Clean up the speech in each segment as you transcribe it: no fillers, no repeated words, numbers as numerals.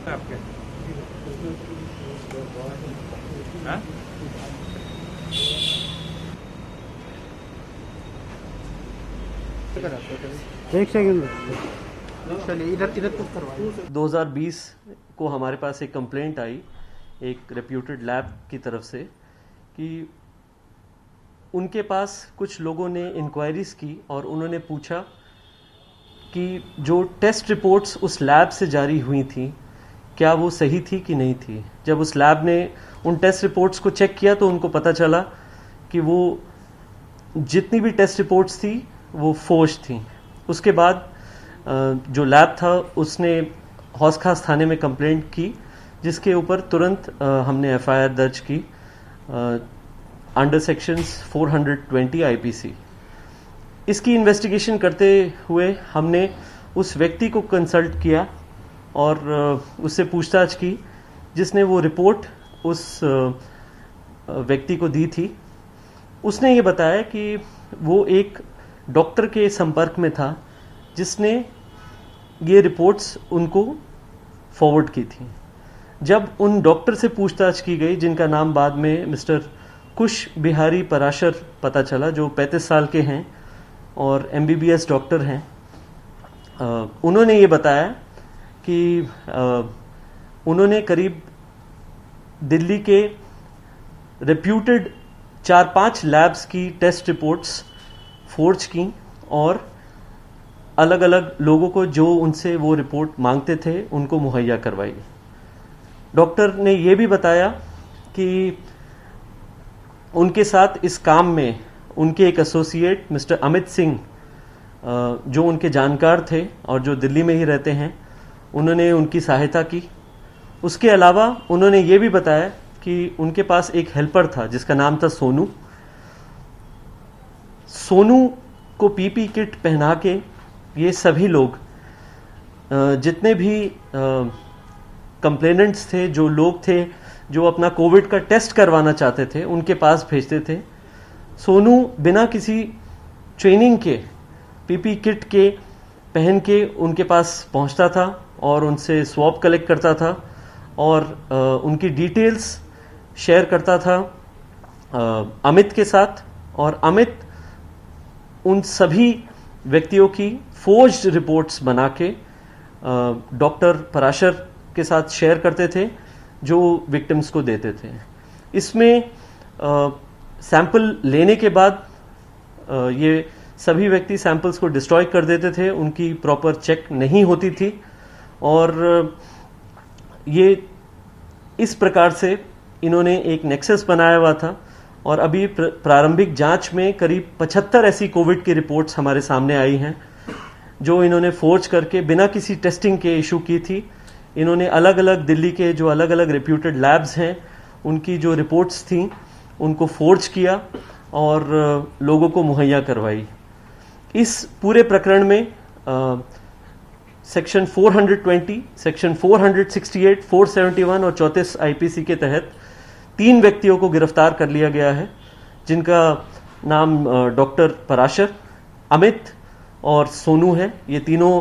आपके हाँ? एक सेकंड चलिए इधर इधर कुछ करवाइए। 2020 को हमारे पास एक कंप्लेंट आई एक रेप्यूटेड लैब की तरफ से कि उनके पास कुछ लोगों ने इंक्वायरीज की और उन्होंने पूछा कि जो टेस्ट रिपोर्ट्स उस लैब से जारी हुई थी क्या वो सही थी कि नहीं थी। जब उस लैब ने उन टेस्ट रिपोर्ट्स को चेक किया तो उनको पता चला कि वो जितनी भी टेस्ट रिपोर्ट्स थी वो फोर्ज थी। उसके बाद जो लैब था उसने हौस खास थाने में कंप्लेंट की, जिसके ऊपर तुरंत हमने एफआईआर दर्ज की अंडर सेक्शंस 420 आईपीसी। इसकी इन्वेस्टिगेशन करते हुए हमने उस व्यक्ति को कंसल्ट किया और उससे पूछताछ की जिसने वो रिपोर्ट उस व्यक्ति को दी थी। उसने ये बताया कि वो एक डॉक्टर के संपर्क में था जिसने ये रिपोर्ट्स उनको फॉरवर्ड की थी। जब उन डॉक्टर से पूछताछ की गई जिनका नाम बाद में मिस्टर कुश बिहारी पराशर पता चला, जो 35 साल के हैं और एमबीबीएस डॉक्टर हैं, उन्होंने ये बताया कि उन्होंने करीब दिल्ली के रेप्यूटेड 4-5 लैब्स की टेस्ट रिपोर्ट्स फोर्ज की और अलग अलग लोगों को जो उनसे वो रिपोर्ट मांगते थे उनको मुहैया करवाई। डॉक्टर ने ये भी बताया कि उनके साथ इस काम में उनके एक एसोसिएट मिस्टर अमित सिंह, जो उनके जानकार थे और जो दिल्ली में ही रहते हैं, उन्होंने उनकी सहायता की। उसके अलावा उन्होंने ये भी बताया कि उनके पास एक हेल्पर था जिसका नाम था सोनू। सोनू को पीपी किट पहना के ये सभी लोग जितने भी कंप्लेनेंट्स थे, जो लोग थे जो अपना कोविड का टेस्ट करवाना चाहते थे, उनके पास भेजते थे। सोनू बिना किसी ट्रेनिंग के पीपी किट के पहन के उनके पास पहुंचता था और उनसे स्वैब कलेक्ट करता था और उनकी डिटेल्स शेयर करता था अमित के साथ। और अमित उन सभी व्यक्तियों की फोर्ज्ड रिपोर्ट्स बना के डॉक्टर पराशर के साथ शेयर करते थे जो विक्टिम्स को देते थे। इसमें सैंपल लेने के बाद ये सभी व्यक्ति सैंपल्स को डिस्ट्रॉय कर देते थे, उनकी प्रॉपर चेक नहीं होती थी और ये इस प्रकार से इन्होंने एक नेक्सस बनाया हुआ था। और अभी प्रारंभिक जांच में करीब 75 ऐसी कोविड की रिपोर्ट्स हमारे सामने आई हैं जो इन्होंने फोर्ज करके बिना किसी टेस्टिंग के इशू की थी। इन्होंने अलग अलग दिल्ली के जो अलग अलग रेप्यूटेड लैब्स हैं उनकी जो रिपोर्ट्स थी उनको फोर्ज किया और लोगों को मुहैया करवाई। इस पूरे प्रकरण में सेक्शन 420, सेक्शन 468, 471 और 34 आईपीसी के तहत 3 व्यक्तियों को गिरफ्तार कर लिया गया है, जिनका नाम डॉक्टर पराशर, अमित और सोनू है। ये तीनों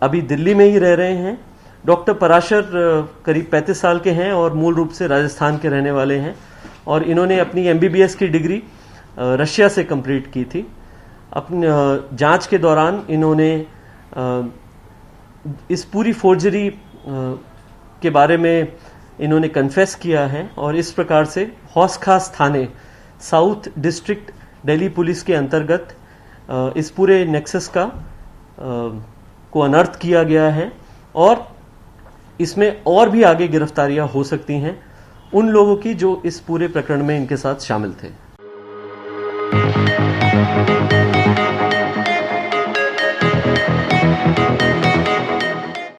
अभी दिल्ली में ही रह रहे हैं। डॉक्टर पराशर करीब 35 साल के हैं और मूल रूप से राजस्थान के रहने वाले हैं और इन्होंने अपनी एमबीबीएस की डिग्री रशिया से कंप्लीट की थी। अपनी जांच के दौरान इन्होंने इस पूरी फोर्जरी के बारे में इन्होंने कन्फेस किया है और इस प्रकार से हौस खास थाने साउथ डिस्ट्रिक्ट दिल्ली पुलिस के अंतर्गत इस पूरे नेक्सस का को अनर्थ किया गया है और इसमें और भी आगे गिरफ्तारियां हो सकती हैं उन लोगों की जो इस पूरे प्रकरण में इनके साथ शामिल थे।